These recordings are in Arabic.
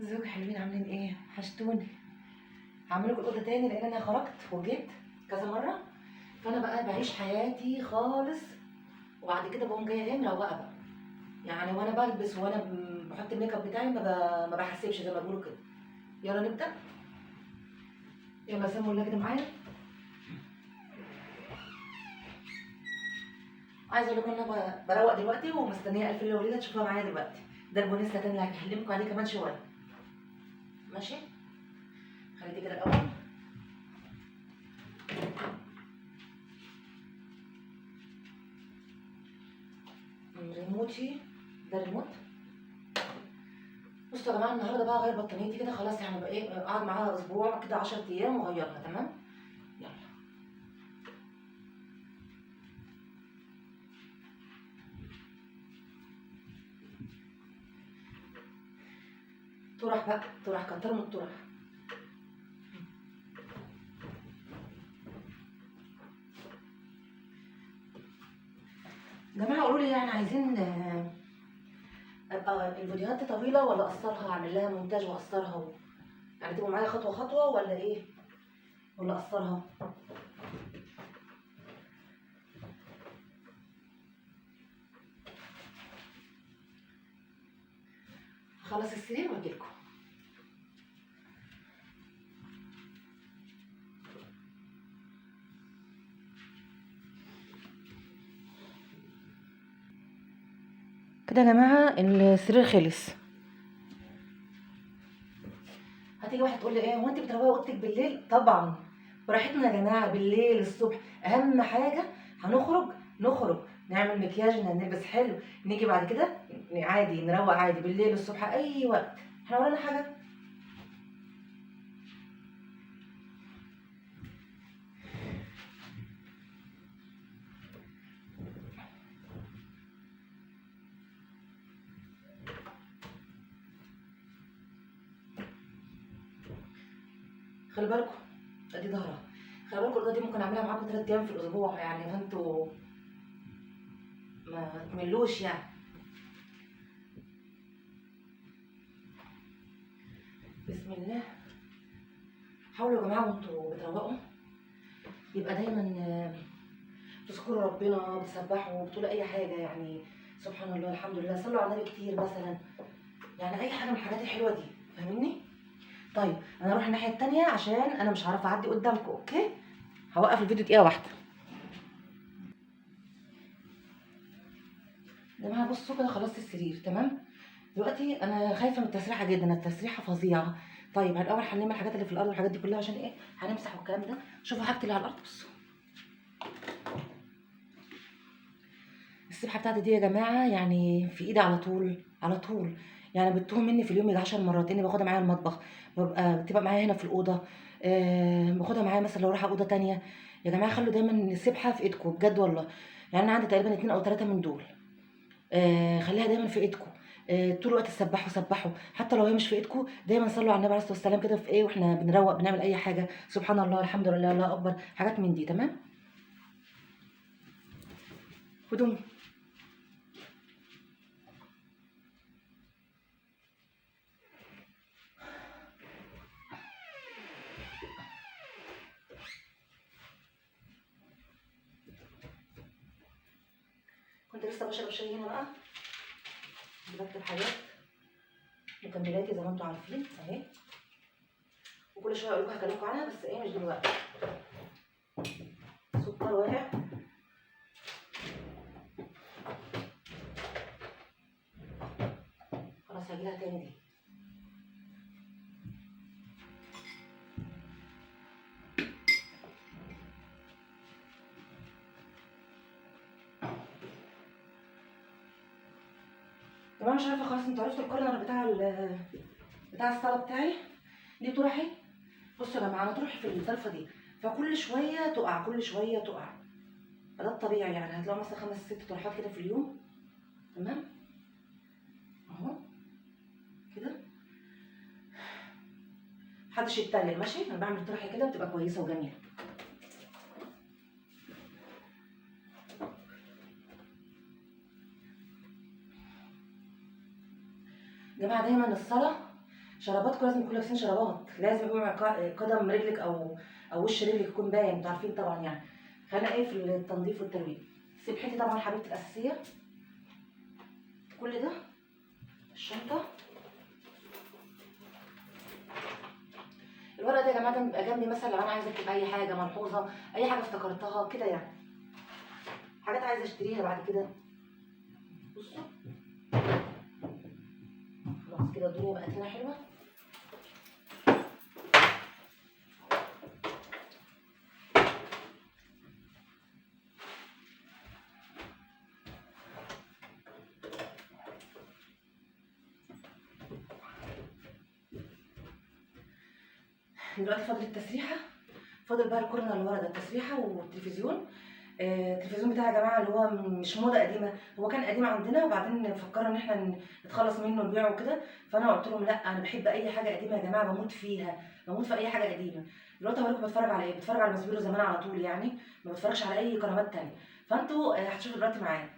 ازيكم حلوين، عاملين ايه؟ وحشتوني. هعمل لكم الاوضه تاني لان انا خرجت وجيت كذا مره، فانا بقى بعيش حياتي خالص، وبعد كده بقوم جايه ايه مروقه بقى. يعني وانا بلبس وانا بحط الميك اب بتاعي ما بحسبش زي ما بيقولوا كده. يلا نبدا. يلا سموا الله كده معايا. عايزه اقول لكم ان انا بروق دلوقتي ومستنيه الف ليله وليله تشوفوها معايا دلوقتي. ده البونيستا تاني اللي هكلمكم عليه كمان شويه. ماشي؟ خليتي كده الاول. ريموتي، ده ريموت. بصوا يا جماعه، النهارده بقى غير بطانيتي كده خلاص، يعني بقى ايه قاعد معاها اسبوع كده 10 ايام وغيرها. تمام؟ يلا. طرح بقى، طرح، كتر من الطرح. يا جماعه قولوا لي، يعني عايزين ابقى الفيديوهات دي طويله ولا اقصرها، اعمل لها مونتاج واقصرها يعني تبقوا معايا خطوه خطوه ولا ايه؟ ولا اقصرها؟ هخلص السرير واجيلكم. كده يا جماعه السرير خلص. هتيجي واحده تقول لي ايه، هو انت بتروقي اوضتك بالليل؟ طبعا براحتنا يا جماعه، بالليل الصبح اهم حاجه. نخرج نعمل مكياج، نلبس حلو، نيجي بعد كده عادي نروق عادي بالليل الصبح اي وقت. احنا ورانا حاجه؟ خلي بالكم، ادي ظهرها. خلي بالكم الاوضه دي ممكن اعملها معاكم 3 ايام في الاسبوع، يعني فانتوا ما تملوش يعني. بسم الله. حاولوا يا جماعه وانتوا بتروقوا يبقى دايما تذكروا ربنا، بتسبحوا، بتقولوا اي حاجه يعني سبحان الله الحمد لله، صلوا على النبي كتير مثلا، يعني اي حاجه من الحاجات الحلوه دي. فاهمني؟ طيب انا اروح الناحيه التانيه عشان انا مش هعرف اعدي قدامكم. اوكي؟ هوقف الفيديو دقيقه واحده. يا جماعه بصوا كده خلصت السرير. تمام؟ دلوقتي انا خايفه من التسريحه جدا، التسريحه فظيعه. طيب الاول هنلم الحاجات اللي في الارض والحاجات دي كلها عشان ايه، هنمسح والكلام ده. شوفوا حاجتي اللي على الارض. بصوا السبحه بتاعتي دي يا جماعه، يعني في ايدي على طول على طول، يعني بتتوه مني في اليوم يجي 10 مرات، اني باخدها معايا المطبخ، بتبقى معايا هنا في الاوضه، باخدها معايا مثلا لو رايحه اوضه تانية. يا جماعه خلوا دايما السبحه في ايدكم بجد والله. يعني انا عندي تقريبا 2 او 3 من دول. خليها دايما في ايدكم. طول الوقت سبحوا حتى لو هي مش في ايدكم، دايما صلوا على النبي عليه الصلاه والسلام كده في ايه، واحنا بنروق بنعمل اي حاجه، سبحان الله الحمد لله الله اكبر، حاجات من دي. تمام؟ هدوم. كنت لسه بشرب شاي هنا بقى، بكتب حاجات مكملاتي زي ما انتم عارفين اهي، وكل شويه اقول لكم هكلمكم عنها بس ايه مش دلوقتي. سكر واقع. خلاص هجيلها تاني دي. يا جماعه مش عارفه خلاص، انتوا عرفتوا الكورنر بتاع الصاله بتاعي دي طرحي. بصوا يا جماعه انا طرحي في الظرفه دي، فكل شويه تقع كل شويه تقع. ده الطبيعي، يعني هتلاقوا مثلا 5 6 طرحات كده في اليوم. تمام؟ اهو كده. محدش يتريق ماشي، انا بعمل طرحه كده بتبقى كويسه وجميله. يا جماعه دايما الصلاه شراباتكم لازم تكونوا لابسين شرابات، لازم يكون قدم رجلك او وش رجلك يكون باين، انتوا عارفين طبعا يعني. خلينا ايه في التنظيف والترويج. سبحتي طبعا حبيبتي الاساسيه، كل ده الشنطه. الورق ده يا جماعه ده بيبقى جنبي مثلا لو انا عايزه اكتب اي حاجه ملحوظه، اي حاجه افتكرتها كده يعني، حاجات عايزه اشتريها بعد كده. بصوا خلاص كده الدنيا بقت هنا حلوه. دلوقتي فاضل التسريحه، فاضل بقى الكورنر اللي ورا ده، التسريحه والتلفزيون. التلفزيون بتاعي يا جماعه اللي هو مش موضه قديمه، هو كان قديم عندنا وبعدين فكرنا ان احنا نتخلص منه نبيعه وكده، فانا قلت لهم لا انا بحب اي حاجه قديمه يا جماعه، بموت فيها، بموت في اي حاجه قديمه. دلوقتي هوريكم بتفرج على ايه، بتفرج على مسبيرو زمان على طول يعني، ما بتفرجش على اي قنوات تانية. فانتوا هتشوفوا دلوقتي معايا،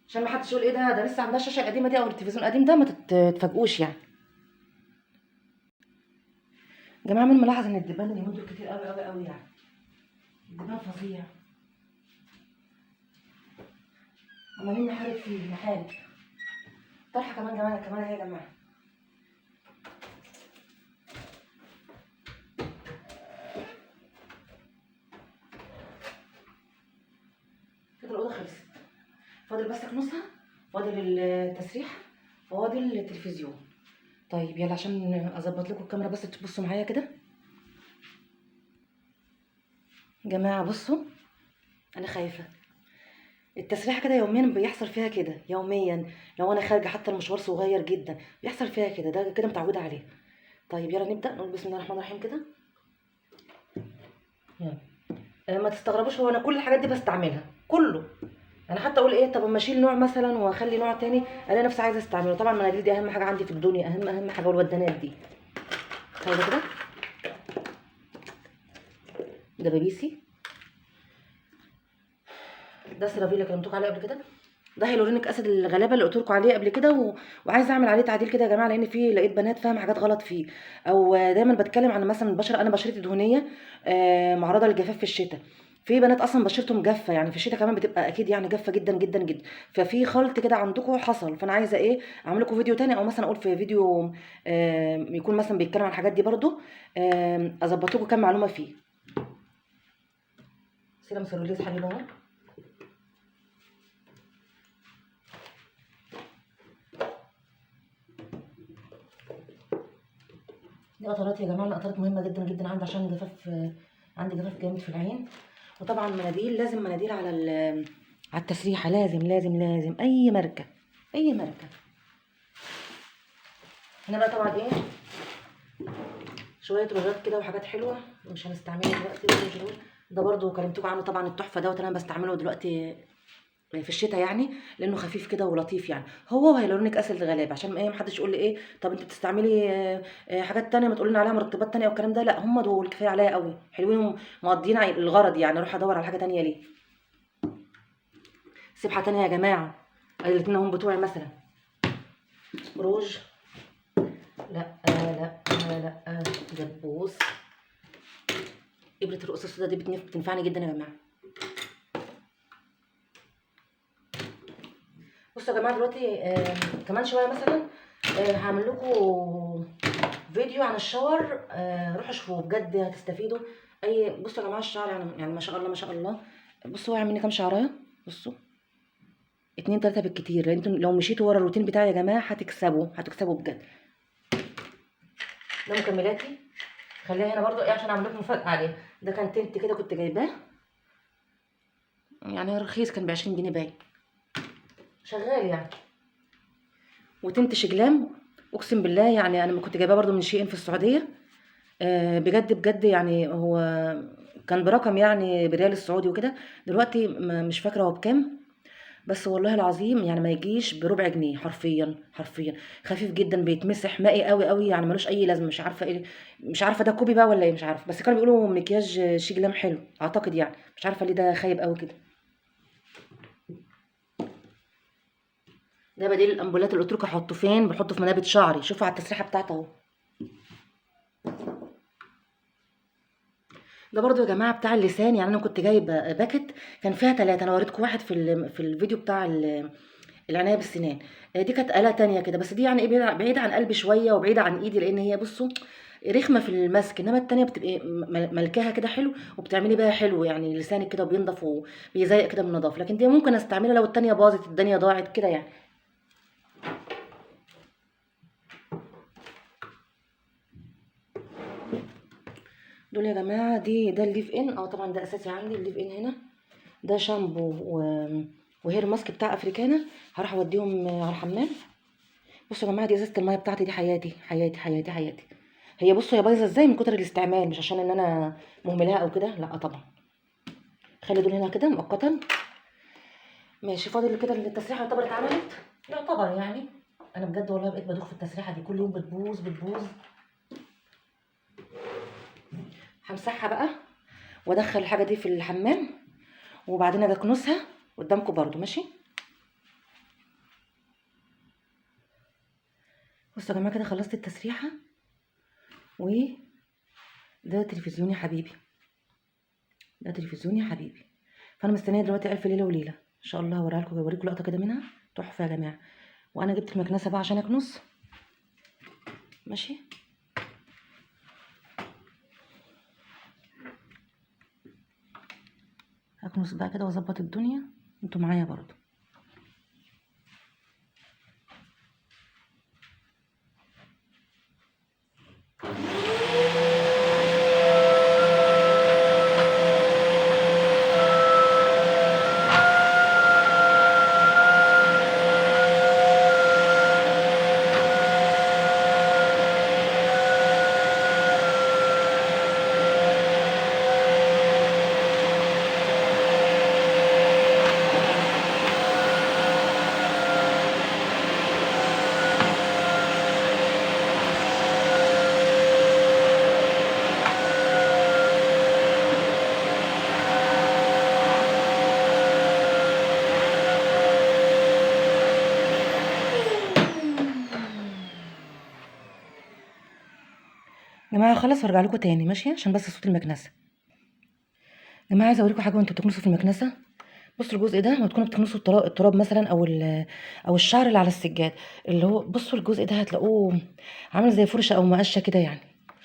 عشان ما حدش يقول ايه ده لسه عندها الشاشه القديمه دي او التلفزيون القديم ده، ما تتفاجئوش يعني. يا جماعه مين ملاحظ ان الدبان اليومين دول كتير قوي قوي قوي يعني، الدبان فظيع، عمالين نحارب فيه نحارب. طرحه كمان اهي يا جماعه. كده الاوضه خلصت، فاضل بس كنوسها، فاضل التسريح، فاضل التلفزيون. طيب يلا عشان اظبط لكم الكاميرا بس تبصوا معايا كده. يا جماعه بصوا انا خايفه، التسريحه كده يوميا بيحصل فيها كده يوميا، لو انا خارجه حتى المشوار صغير جدا بيحصل فيها كده، ده كده متعوده عليه. طيب يلا نبدا، نقول بسم الله الرحمن الرحيم كده. يلا ما تستغربوش، هو انا كل الحاجات دي بستعملها كله، انا حتى اقول ايه طب اما اشيل نوع مثلا واخلي نوع تاني الاقي نفسي عايزه استعمله. طبعا المناديل دي اهم حاجه عندي في الدنيا، اهم حاجه، والودانات دي. طيب كده ده بيبيسي، ده سيرافيل اللي كلمتكم عليه قبل كده، ده هيلورونيك اسيد الغلابه اللي قلت لكم عليه قبل كده وعايزه اعمل عليه تعديل كده يا جماعه، لان في لقيت بنات فاهمه حاجات غلط فيه، او دايما بتكلم عن مثلا البشره، انا بشرتي دهنيه معرضه للجفاف في الشتاء، في بنات اصلا بشرتهم جافه يعني في الشتاء كمان بتبقى اكيد يعني جافه جدا جدا جدا، ففي خلط كده عندكم حصل، فانا عايزه ايه اعمل لكم فيديو تاني، او مثلا اقول في فيديو يكون مثلا بيتكلم عن الحاجات دي برضو، اظبط لكم كام معلومه فيه. سيرم سيروليز حبيبي اهو. دي قطرات يا جماعه، القطرات مهمه جدا جدا عندي عشان جفاف، عندي جفاف جامد في العين. وطبعا مناديل، لازم مناديل على التسريحه، لازم اي ماركه، اي ماركه. هنا بقى طبعا ايه شويه روجات كده وحاجات حلوه مش هنستعملها دلوقتي، ده برضو كلمتكم عنه طبعا، التحفه دوت انا بستعمله دلوقتي في الشتاء يعني، لانه خفيف كده ولطيف يعني، هو وهيلورونيك اسيد الغلاب، عشان ايه محدش يقول لي ايه طب انت بتستعملي حاجات تانية ما تقولي لنا عليها مرطبات تانية والكلام ده، لا هم دول كفايه عليا قوي حلوين ومقضيين الغرض يعني، اروح ادور على حاجه تانية ليه. سبحه تانية يا جماعه، الاتنين هم بتوعي مثلا روج، لا لا دبوس، ابره الرؤوس السوداء دي بتنفعني جدا يا جماعه. بصوا يا جماعه دلوقتي كمان شويه مثلا هعمل لكم فيديو عن الشاور، روحوا شوفوه بجد هتستفيدوا. بصوا يا جماعه الشعر يعني ما شاء الله ما شاء الله، بصوا واقع مني كام شعرايه، بصوا 2 3 بالكتير، انتوا لو مشيتوا ورا الروتين بتاعي يا جماعه هتكسبوا بجد. ده مكملاتي، خليها هنا برضو ايه عشان اعمل لكم مفاجاه عليه، ده كان تنت كده كنت جايباه يعني رخيص، كان ب20 جنيه باين، شغال يعني، وتنت شجلام اقسم بالله يعني، انا ما كنت جايباه برضو من شيئين في السعوديه، بجد يعني هو كان برقم يعني بريال السعودي وكده، دلوقتي مش فاكره هو بكام، بس والله العظيم يعني ما يجيش بربع جنيه، حرفيا خفيف جدا، بيتمسح مائي قوي قوي يعني، ملوش اي لازمه، مش عارفه ايه، مش عارفه ده كوبي بقى ولا ايه مش عارفه، بس كانوا بيقولوا مكياج شيجلام حلو اعتقد يعني، مش عارفه ليه ده خايب قوي كده. ده بديل الامبولات اللي قلت لكم احطه فين، بحطه في منابت شعري. شوفوا على التسريحه بتاعته اهو. ده برضو يا جماعه بتاع اللسان، يعني انا كنت جايبه باكت كان فيها 3، انا وريتكم واحد في الفيديو بتاع العنايه بالسنان. دي كانت آلة تانية كده، بس دي يعني ايه بعيدة عن قلبي شويه وبعيده عن ايدي، لان هي بصوا رخمه في المسك، انما التانية بتبقى ملكاها كده حلو وبتعملي بيها حلو، يعني لسانك كده بينضف وبيزيق كده من النظافه. لكن دي ممكن استعملها لو التانية باظت الدنيا ضاعت كده يعني. دول يا جماعه ده الليف ان، طبعا ده اساسي عندي الليف ان هنا. ده شامبو وهير ماسك بتاع افريكانا، هروح اوديهم على الحمام. بصوا يا جماعه دي ازازه الميه بتاعتي، دي حياتي حياتي حياتي حياتي. هي بصوا هي بايظه ازاي من كتر الاستعمال، مش عشان ان انا مهملها او كده، لا طبعا. خلي دول هنا كده مؤقتا. ماشي، فاضل كده التسريحه يعتبر اتعملت، يعتبر يعني. انا بجد والله بقيت بدوخ في التسريحه دي، كل يوم بتبوظ بتبوظ. همسحها بقى وادخل الحاجه دي في الحمام، وبعدين اجي اكنسها قدامكم برضو. ماشي. بصوا يا جماعه كده خلصت التسريحه، وده تلفزيون يا حبيبي، ده تلفزيون يا حبيبي. فانا مستنيه دلوقتي الف ليله وليله ان شاء الله هوريها لكم، هوريكم لقطه كده منها تحفه يا جماعه. وانا جبت المكنسه بقى عشان اكنس. ماشي. هكنس بقى كده واظبط الدنيا، انتوا معايا برضو. يا جماعه خلاص هرجع لكم تاني ماشي، عشان بس صوت المكنسه. يا جماعه عايزه اوريكم حاجه وانتوا بتكنسوا في المكنسه. بصوا الجزء ده لما تكونوا بتكنسوا التراب مثلا او الشعر اللي على السجاد، اللي هو بصوا الجزء ده هتلاقوه عامل زي فرشه او مقشه كده يعني.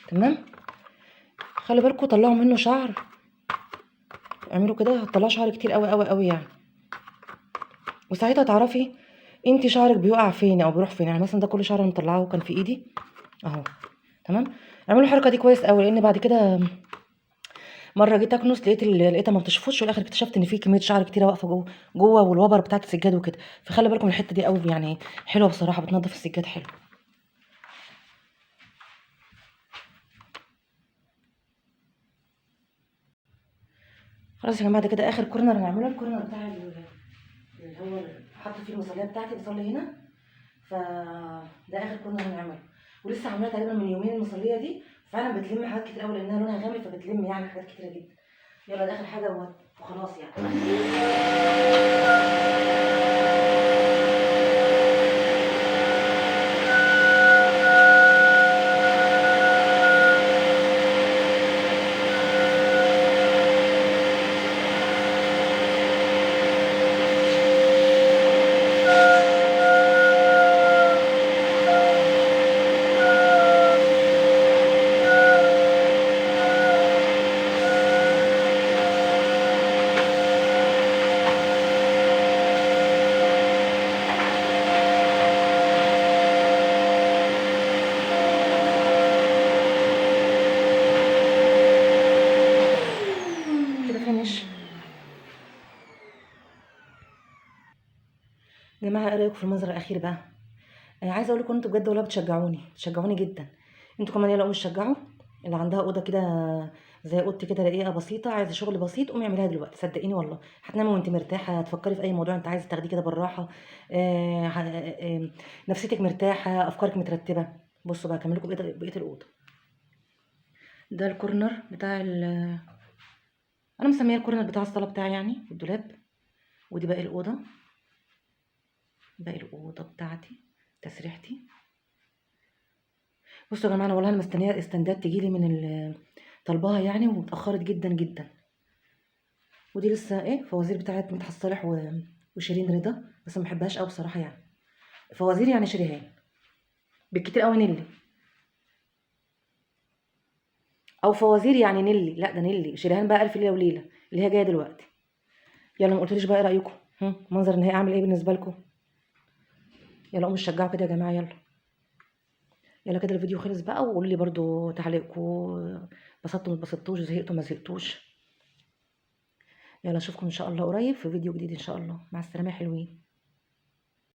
تمام. خلي بالكم طلعوا منه شعر، اعملوا كده هتطلعوا شعر كتير قوي قوي قوي يعني. وساعتها تعرفي انت شعرك بيقع فين او بيروح فين. يعني مثلا ده كل شعر انا مطلعه كان في ايدي اهو. تمام. اعملوا الحركه دي كويس قوي، لان بعد كده مره جيت اكنس لقيتها ما بتشفطش، والاخر اكتشفت ان في كميه شعر كتيره واقفه جوه والوبر بتاعت السجاد وكده. فخلي بالكم من الحته دي قوي يعني، حلوه بصراحه بتنظف السجاد حلو. خلاص يا جماعه ده كده اخر كورنر هنعمله، الكورنر بتاع اللي هو حاطه فيه المصليه بتاعتي، بصلي هنا. فده اخر كورنر هنعمله، ولسه عاملاها تقريبا من يومين المصليه دي. فعلا بتلم حاجات كتير قوي لانها لونها غامق، فبتلم يعني حاجات كتيره جدا. يلا ده اخر حاجه وخلاص يعني. كده فينش. يا جماعه ايه رايكم في المنظر الاخير بقى؟ عايزه اقول لكم انتوا بجد والله بتشجعوني جدا. انتوا كمان يلا قوموا تشجعوا. اللي عندها اوضه كده زي اوضتي كده رقيقه بسيطه، عايزه شغل بسيط، قومي اعمليها دلوقتي صدقيني والله. هتنامي وانت مرتاحه، هتفكري في اي موضوع انت عايزه تاخديه كده بالراحه. نفسيتك مرتاحه، افكارك مترتبه. بصوا بقى هكمل لكم بقيه الاوضه. ده الكورنر بتاع انا مسميه الكورنر بتاع الصاله بتاعي يعني في الدولاب. ودي باقي الاوضه. باقي الاوضه بتاعتي، تسريحتي. بصوا يا جماعه، انا والله انا مستنيه استندات تجيلي من طالباها يعني، واتاخرت جدا جدا. ودي لسه ايه، فوازير بتاعت مدحت صالح وشيرين رضا، بس ما بحبهاش قوي بصراحه يعني. فوازير يعني شريهان، بالكتير قوي نيلي، او فوازير يعني نيلي. لا ده نيلي، شريهان بقى الف ليله وليله اللي هي جايه دلوقتي. يلا ما قلتليش بقى ايه رايكم؟ منظر النهائي عامل ايه بالنسبه لكم؟ يلا قوموا شجعوا كده يا جماعه، يلا. يلا كده الفيديو خلص بقى، وقولوا لي برضو تعليقكم، اتبسطتوا ما اتبسطتوش، زهقتوا ما زهقتوش. يلا اشوفكم ان شاء الله قريب في فيديو جديد ان شاء الله. مع السلامه يا حلوين.